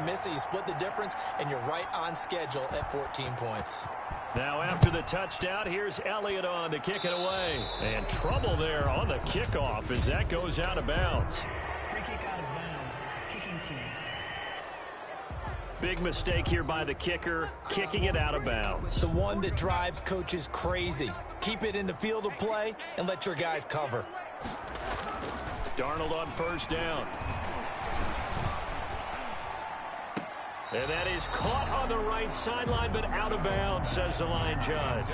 miss it, you split the difference, and you're right on schedule at 14 points. Now after the touchdown, here's Elliott on to kick it away. And trouble there on the kickoff as that goes out of bounds. Free kick out of bounds. Kicking team. Big mistake here by the kicker, kicking it out of bounds. The one that drives coaches crazy. Keep it in the field of play and let your guys cover. Darnold on first down. And that is caught on the right sideline, but out of bounds, says the line judge.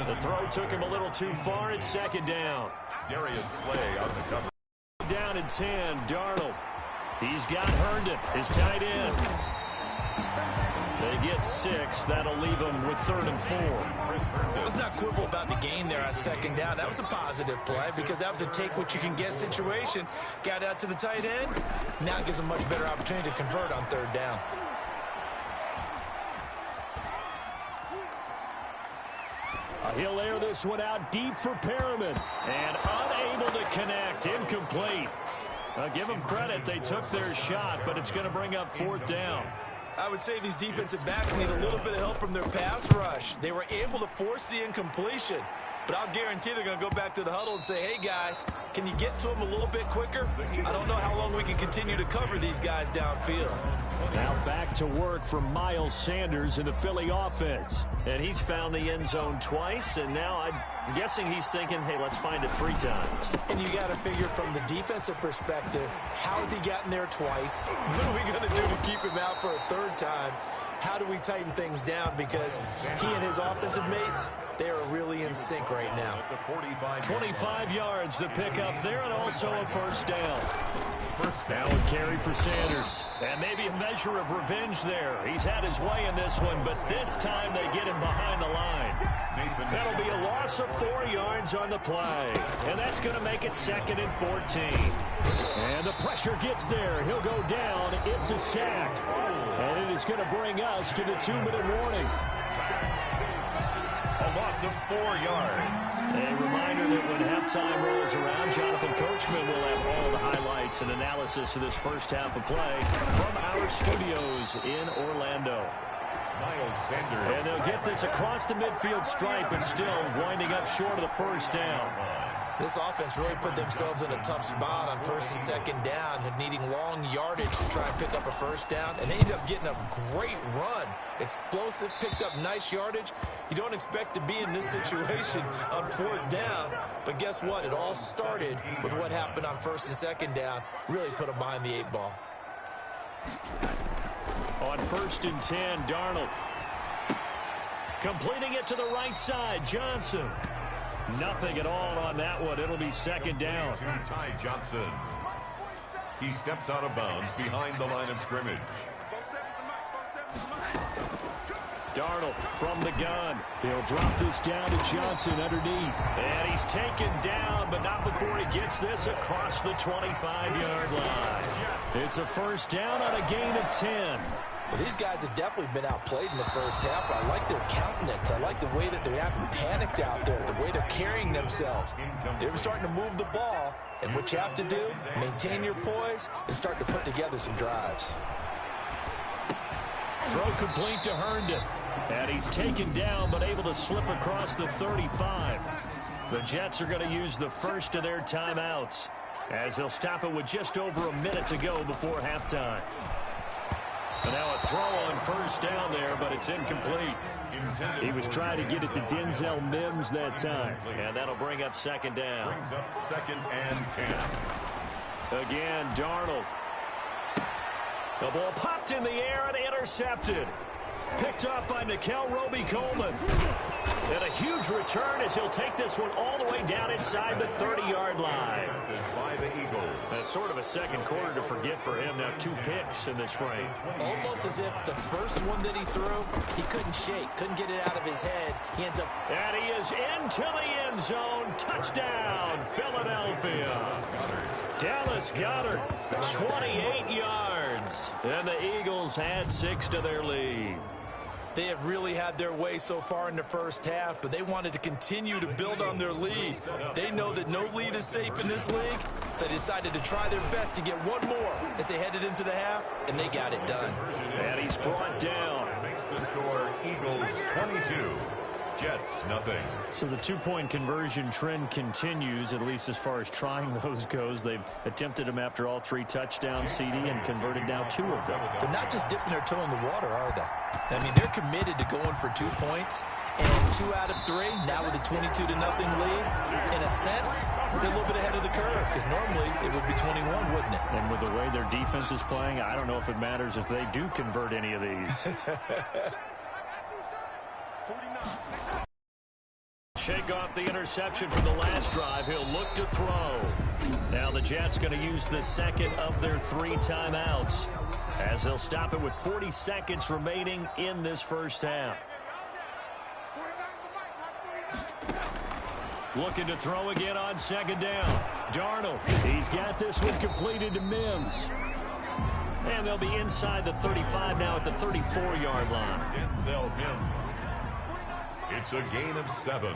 The throw took him a little too far. It's second down. Darius Slay on the cover. Down at 10, Darnold. He's got Herndon, his tight end. They get 6. That'll leave them with 3rd and 4. Let's not quibble about the gain there on second down. That was a positive play because that was a take-what-you-can-get situation. Got out to the tight end. Now it gives them a much better opportunity to convert on 3rd down. He'll air this one out deep for Perriman. And unable to connect. Incomplete. Give them credit. They took their shot, but it's going to bring up 4th down. I would say these defensive backs need a little bit of help from their pass rush. They were able to force the incompletion, but I'll guarantee they're going to go back to the huddle and say, hey, guys, can you get to them a little bit quicker? I don't know how long we can continue to cover these guys downfield. Now back to work for Miles Sanders in the Philly offense. And he's found the end zone twice, and now I'm guessing he's thinking, hey, let's find it 3 times. And you got to figure from the defensive perspective, how's he gotten there twice? What are we going to do to keep him out for a 3rd time? How do we tighten things down? Because he and his offensive mates, they are really in sync right now. 25 yards to pick up there, and also a 1st down. Now a carry for Sanders. And maybe a measure of revenge there. He's had his way in this one, but this time they get him behind the line. That'll be a loss of 4 yards on the play. And that's going to make it 2nd and 14. And the pressure gets there. He'll go down. It's a sack. And it is going to bring us to the 2-minute warning. A loss of 4 yards. A reminder that when halftime rolls around, Jonathan Coachman will have all the highlights and analysis of this first half of play from our studios in Orlando. Miles Sanders. And they'll get this across the midfield stripe, but still winding up short of the 1st down. This offense really put themselves in a tough spot on 1st and 2nd down, and needing long yardage to try and pick up a 1st down, and they ended up getting a great run. Explosive, picked up nice yardage. You don't expect to be in this situation on 4th down, but guess what? It all started with what happened on 1st and 2nd down. Really put them behind the 8 ball. On 1st and 10, Darnold. Completing it to the right side, Johnson. Nothing at all on that one. It'll be 2nd down. Ty Johnson. He steps out of bounds behind the line of scrimmage. Darnold from the gun. He'll drop this down to Johnson underneath. And he's taken down, but not before he gets this across the 25-yard line. It's a 1st down on a gain of 10. Well, these guys have definitely been outplayed in the 1st half. I like their countenance. I like the way that they haven't panicked out there, the way they're carrying themselves. They're starting to move the ball, and what you have to do, maintain your poise and start to put together some drives. Throw complete to Herndon. And he's taken down, but able to slip across the 35. The Jets are going to use the 1st of their timeouts, as they'll stop it with just over a minute to go before halftime. And now a throw on 1st down there, but it's incomplete. He was trying to get it to Denzel Mims that time. And that'll bring up 2nd down. Brings up 2nd and 10. Again, Darnold. The ball popped in the air and intercepted. Picked off by Nikel Roby-Coleman. And a huge return as he'll take this one all the way down inside the 30-yard line. By the Eagles. That's sort of a 2nd quarter to forget for him. Now 2 picks in this frame. Almost as if the first one that he threw, he couldn't shake, couldn't get it out of his head. He ends up... And he is into the end zone. Touchdown, Philadelphia. Dallas Goedert, 28 yards. And the Eagles had 6 to their lead. They have really had their way so far in the 1st half, but they wanted to continue to build on their lead. They know that no lead is safe in this league, so they decided to try their best to get one more as they headed into the half, and they got it done. 2. Jets, nothing. So the two-point conversion trend continues, at least as far as trying those goes. They've attempted them after all 3 touchdowns, CD, and converted now 2 of them. They're not just dipping their toe in the water, are they? I mean, they're committed to going for 2 points, and 2 out of 3, now with a 22-0 lead. In a sense, they're a little bit ahead of the curve, because normally it would be 21, wouldn't it? And with the way their defense is playing, I don't know if it matters if they do convert any of these. Shake off the interception from the last drive. He'll look to throw. Now the Jets going to use the second of their 3 timeouts, as they'll stop it with 40 seconds remaining in this first half. Looking to throw again on second down. Darnold, he's got this one completed to Mims. And they'll be inside the 35 now at the 34-yard line. Denzel Mims. It's a gain of 7.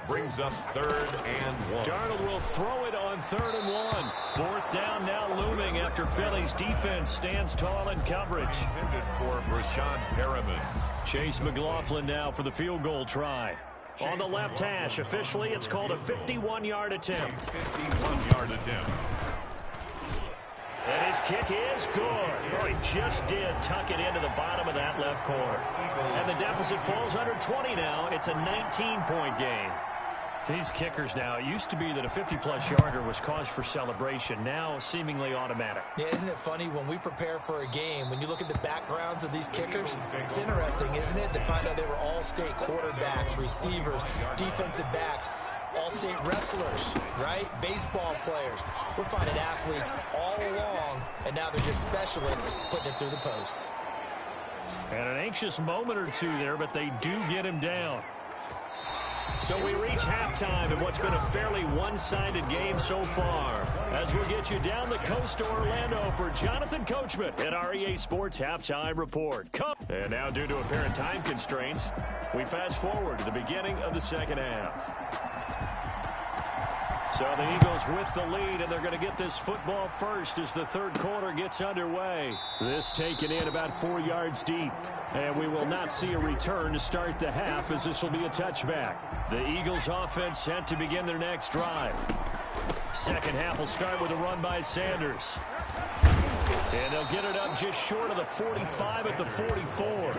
Brings up 3rd and 1. Darnold will throw it on 3rd and 1. 4th down now looming after Philly's defense stands tall in coverage. Intended for Rashawn Perriman. Chase McLaughlin now for the field goal try. On the left hash, officially it's called a 51-yard attempt. 51-yard attempt. And his kick is good. Oh, he just did tuck it into the bottom of that left corner. And the deficit falls under 20 now. It's a 19-point game. These kickers now, it used to be that a 50-plus yarder was cause for celebration. Now seemingly automatic. Yeah, isn't it funny when we prepare for a game, when you look at the backgrounds of these kickers, it's interesting, isn't it, to find out they were all-state quarterbacks, receivers, defensive backs, all-state wrestlers, right? Baseball players. We're finding athletes all along, and now they're just specialists putting it through the posts. And an anxious moment or 2 there, but they do get him down. So we reach halftime in what's been a fairly one-sided game so far, as we'll get you down the coast to Orlando for Jonathan Coachman at our EA Sports Halftime Report. And now, due to apparent time constraints, we fast forward to the beginning of the second half. So the Eagles with the lead, and they're going to get this football first as the third quarter gets underway. This taken in about 4 yards deep. And we will not see a return to start the half, as this will be a touchback. The Eagles offense set to begin their next drive. Second half will start with a run by Sanders. And they'll get it up just short of the 45 at the 44.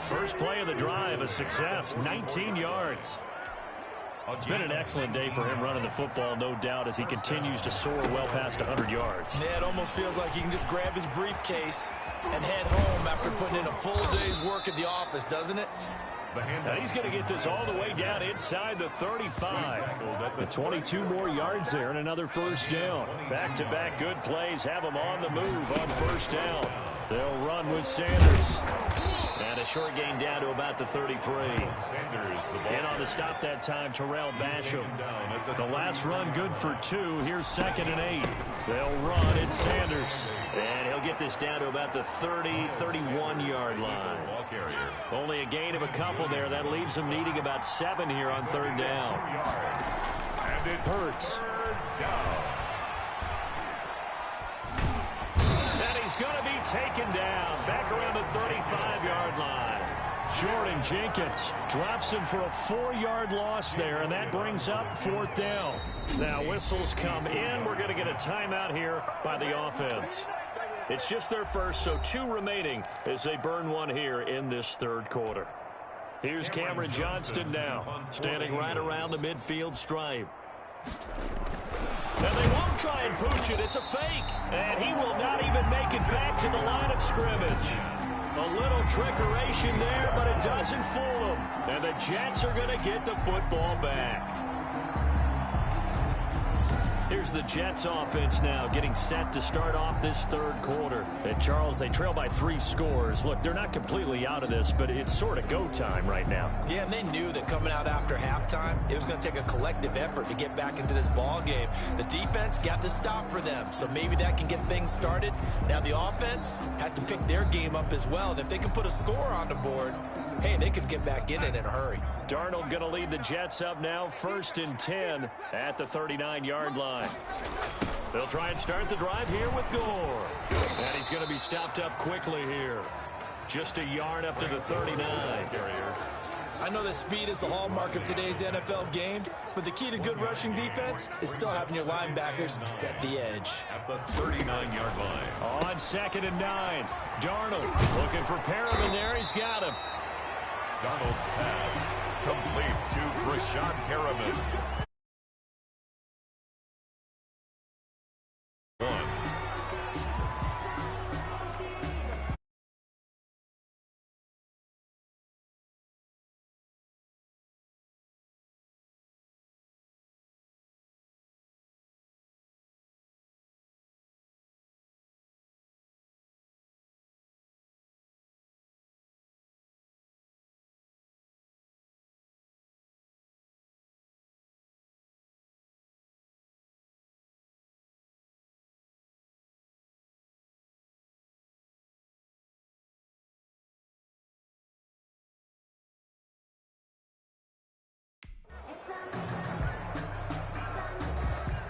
First play of the drive, a success, 19 yards. It's been an excellent day for him running the football, no doubt, as he continues to soar well past 100 yards. Yeah, it almost feels like he can just grab his briefcase and head home after putting in a full day's work at the office, doesn't it? Now he's going to get this all the way down inside the 35. The 22 more yards there and another first down. Back-to-back good plays have him on the move on first down. They'll run with Sanders. And a short gain down to about the 33. In on the stop that time, Terrell Basham. The last run good for 2. Here's 2nd and 8. They'll run. It's Sanders. And he'll get this down to about the 30, 31-yard line. Only a gain of a couple there. That leaves him needing about 7 here on third down. And it Hurts. And he's going to be taken down back around the 35-yard line. Jordan Jenkins drops him for a 4-yard loss there, and that brings up 4th down. Now whistles come in. We're going to get a timeout here by the offense. It's just their first, so 2 remaining as they burn one here in this third quarter. Here's Cameron Johnston now, standing right around the midfield stripe. And they won't try and pooch it. It's a fake. And he will not even make it back to the line of scrimmage. A little trickeration there, but it doesn't fool him. And the Jets are going to get the football back. Here's the Jets offense now getting set to start off this third quarter. And Charles, they trail by 3 scores. Look, they're not completely out of this, but it's sort of go time right now. Yeah, and they knew that coming out after halftime, it was going to take a collective effort to get back into this ball game. The defense got the stop for them, so maybe that can get things started. Now the offense has to pick their game up as well. And if they can put a score on the board, hey, they could get back in it in a hurry. Darnold going to lead the Jets up now, 1st and 10 at the 39-yard line. They'll try and start the drive here with Gore. And he's going to be stopped up quickly here. Just a yard up to the 39. I know that speed is the hallmark of today's NFL game, but the key to good rushing defense is still having your linebackers set the edge. At the 39-yard line. On 2nd and 9. Darnold looking for Perriman there. He's got him. Darnold's pass complete to Rashad Perriman.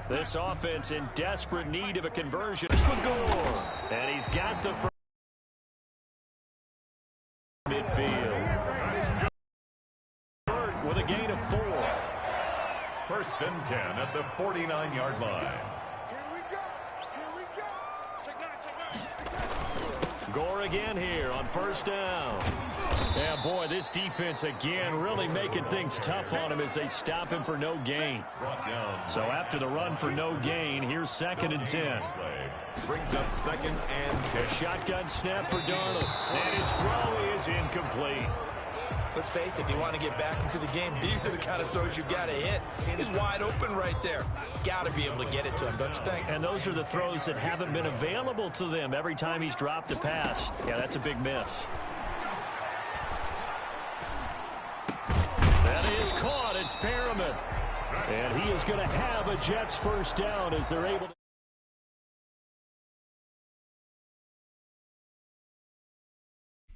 This offense in desperate need of a conversion. With Gore. And he's got the first midfield. With a gain of 4. 1st and 10 at the 49-yard line. Gore again here on 1st down. Yeah, boy, this defense again really making things tough on him as they stop him for no gain. So after the run for no gain, here's 2nd and 10. Brings up 2nd and 10. A shotgun snap for Darnold. And his throw is incomplete. Let's face it, if you want to get back into the game, these are the kind of throws you got to hit. He's wide open right there. Got to be able to get it to him, don't you think? And those are the throws that haven't been available to them every time he's dropped a pass. Yeah, that's a big miss. That is caught. It's Perriman. And he is going to have a Jets 1st down as they're able to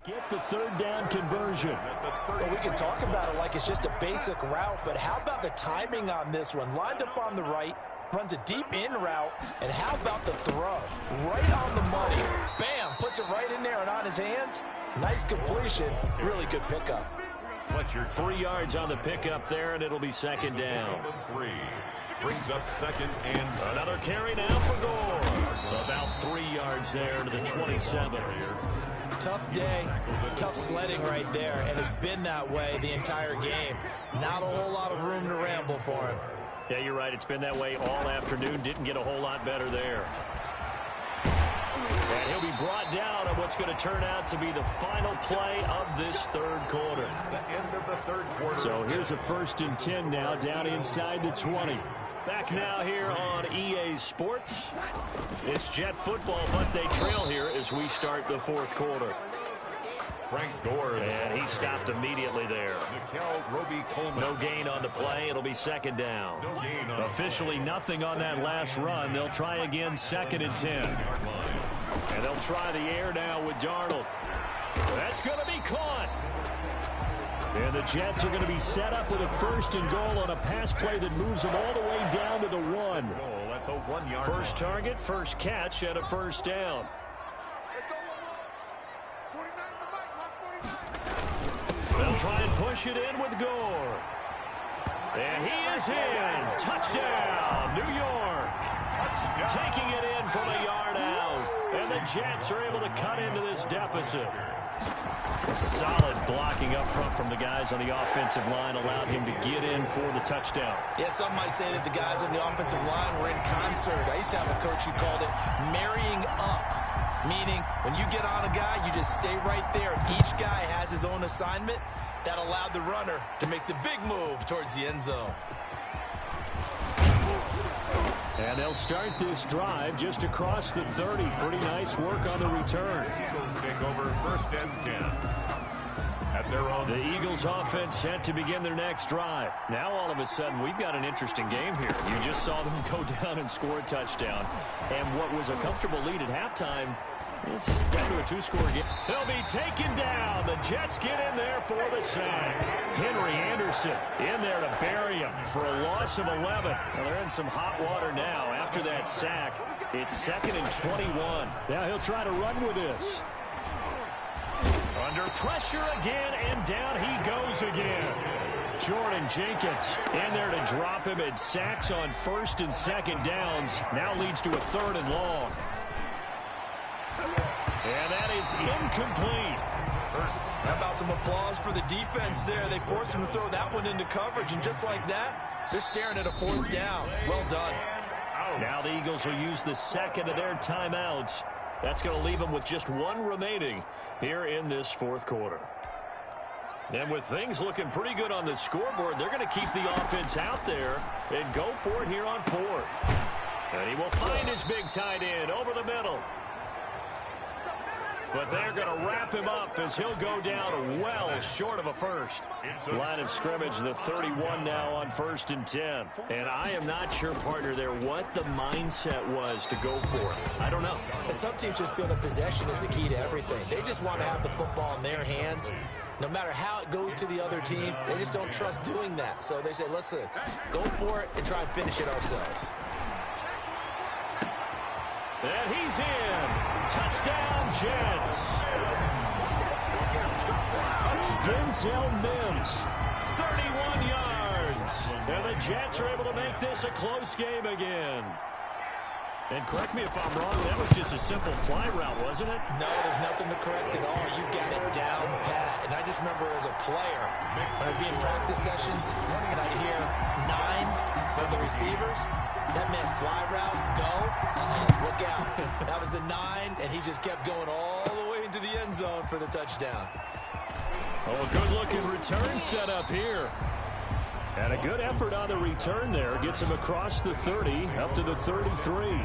get the 3rd down conversion. Well, we can talk about it like it's just a basic route, but how about the timing on this one? Lined up on the right, runs a deep in route, and how about the throw? Right on the money. Bam! Puts it right in there and on his hands. Nice completion. Really good pickup. Fletcher 3 yards on the pickup there, and it'll be 2nd down. 3. Brings up 2nd and another carry now for Gore. About 3 yards there to the 27. Tough day, tough sledding right there, and it's been that way the entire game. Not a whole lot of room to ramble for him. Yeah, you're right. It's been that way all afternoon. Didn't get a whole lot better there. And he'll be brought down on what's going to turn out to be the final play of this 3rd quarter. the end of the 3rd quarter. So here's a 1st and 10 now down inside the 20. Back now here on EA Sports. It's Jet football, but they trail here as we start the 4th quarter. Frank Gore. And he stopped immediately there. Coleman. No gain on the play. It'll be 2nd down. No gain on officially nothing on that last run. They'll try again 2nd and 10. And they'll try the air now with Darnold. That's going to be caught. And the Jets are going to be set up with a 1st and goal on a pass play that moves them all the way down to the 1. At the 1 yard First target, first catch, and a 1st down. They'll try and push it in with Gore. And he is in. Touchdown, New York. Touchdown. Taking it in from a yard out. And the Jets are able to cut into this deficit. Solid blocking up front from the guys on the offensive line allowed him to get in for the touchdown. Yeah, some might say that the guys on the offensive line were in concert. I used to have a coach who called it marrying up, meaning when you get on a guy, you just stay right there. Each guy has his own assignment. That allowed the runner to make the big move towards the end zone. And they'll start this drive just across the 30. Pretty nice work on the return. Eagles take over 1st and 10. At their own. The Eagles offense set to begin their next drive. Now all of a sudden we've got an interesting game here. You just saw them go down and score a touchdown. And what was a comfortable lead at halftime, it's down to a 2-score game. They'll be taken down. The Jets get in there for the sack. Henry Anderson in there to bury him for a loss of 11. Well, they're in some hot water now after that sack. It's 2nd and 21. Now he'll try to run with this. Under pressure again, and down he goes again. Jordan Jenkins in there to drop him in sacks on first and second downs. Now leads to a 3rd and long. And that is incomplete. How about some applause for the defense there? They forced him to throw that one into coverage, and just like that, they're staring at a 4th down. Well done. Now the Eagles will use the second of their timeouts. That's going to leave them with just 1 remaining here in this 4th quarter. And with things looking pretty good on the scoreboard, they're going to keep the offense out there and go for it here on 4th. And he will find his big tight end over the middle. But they're going to wrap him up as he'll go down well short of a first. Line of scrimmage, the 31 now on 1st and 10. And I am not sure, partner, there what the mindset was to go for it. I don't know. And some teams just feel that possession is the key to everything. They just want to have the football in their hands. No matter how it goes to the other team, they just don't trust doing that. So they say, listen, go for it and try and finish it ourselves. And he's in. Touchdown, Jets. Denzel Mims, 31 yards. And the Jets are able to make this a close game again. And correct me if I'm wrong, that was just a simple fly route, wasn't it? No, there's nothing to correct at all. You got it down pat. And I just remember as a player, when I'd be in practice sessions, and I'd hear 9 from the receivers, that meant fly route, go, look out. That was the 9, and he just kept going all the way into the end zone for the touchdown. Oh, a good-looking return set up here. And a good effort on the return there. Gets him across the 30, up to the 33.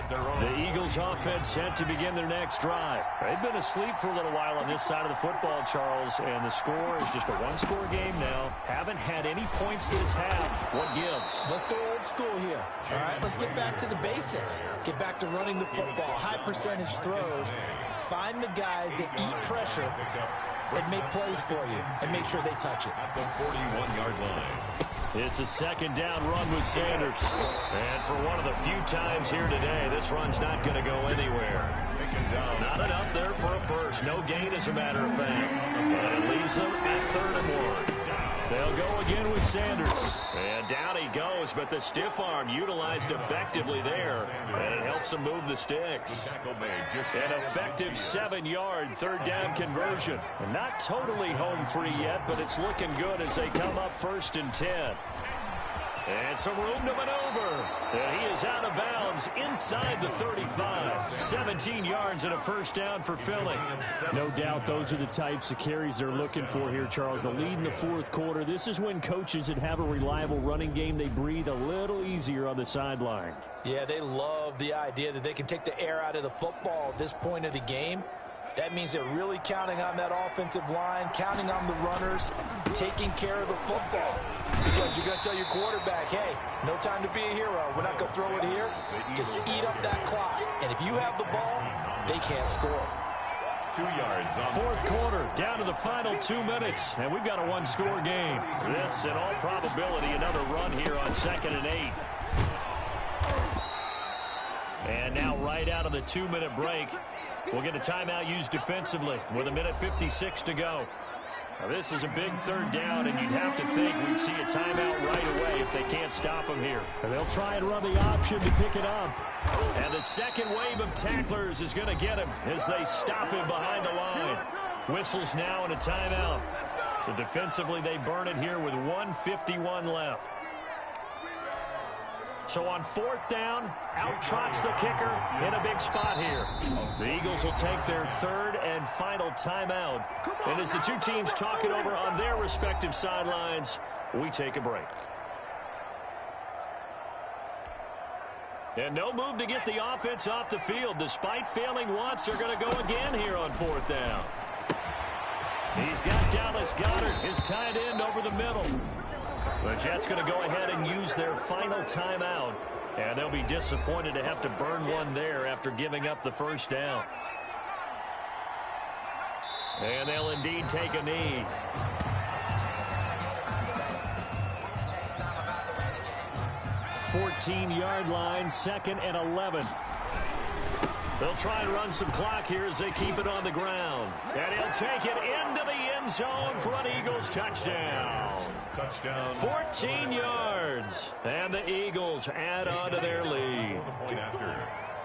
The Eagles offense set to begin their next drive. They've been asleep for a little while on this side of the football, Charles, and the score is just a 1-score game now. Haven't had any points this half. What gives? Let's go old school here. All right, let's get back to the basics. Get back to running the football, high percentage throws. Find the guys that eat pressure and make plays for you and make sure they touch it. At the 41-yard line. It's a 2nd down run with Sanders. And for one of the few times here today, this run's not going to go anywhere. Not enough there for a first. No gain, as a matter of fact. And it leaves them at 3rd and 1. They'll go again with Sanders. And down he goes, but the stiff arm utilized effectively there. And it helps him move the sticks. An effective 7-yard 3rd down conversion. Not totally home free yet, but it's looking good as they come up 1st and 10. And some room to maneuver. And he is out of bounds inside the 35. 17 yards and a 1st down for Philly. No doubt those are the types of carries they're looking for here, Charles. The lead in the 4th quarter. This is when coaches that have a reliable running game, they breathe a little easier on the sideline. Yeah, they love the idea that they can take the air out of the football at this point of the game. That means they're really counting on that offensive line, counting on the runners, taking care of the football. Because you're going to tell your quarterback, hey, no time to be a hero. We're not going to throw it here. Just eat up that clock. And if you have the ball, they can't score. 2 yards on 4th quarter, down to the final 2 minutes. And we've got a 1-score game. This, in all probability, another run here on 2nd and 8. And now right out of the 2-minute break, we'll get a timeout used defensively with 1:56 to go. Now, this is a big 3rd down, and you'd have to think we'd see a timeout right away if they can't stop him here. And they'll try and run the option to pick it up. And the second wave of tacklers is going to get him as they stop him behind the line. Whistles now and a timeout. So defensively, they burn it here with 1:51 left. So on 4th down, out trots the kicker in a big spot here. The Eagles will take their 3rd and final timeout. And as the two teams talk it over on their respective sidelines, we take a break. And no move to get the offense off the field. Despite failing once, they're going to go again here on 4th down. He's got Dallas Goedert, his tight end, over the middle. The Jets going to go ahead and use their final timeout. And they'll be disappointed to have to burn one there after giving up the 1st down. And they'll indeed take a knee. .14-yard line, 2nd and 11. They'll try and run some clock here as they keep it on the ground. And he'll take it into the end zone for an Eagles touchdown. Touchdown. 14 yards. And the Eagles add on to their lead.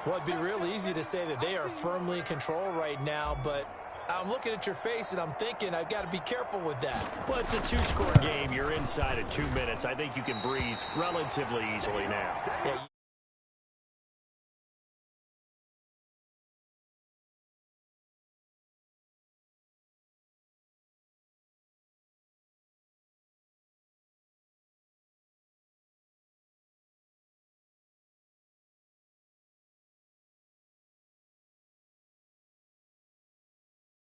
Well, it'd be real easy to say that they are firmly in control right now, but I'm looking at your face and I'm thinking I've got to be careful with that. Well, it's a two-score game. You're inside of 2 minutes. I think you can breathe relatively easily now. Yeah.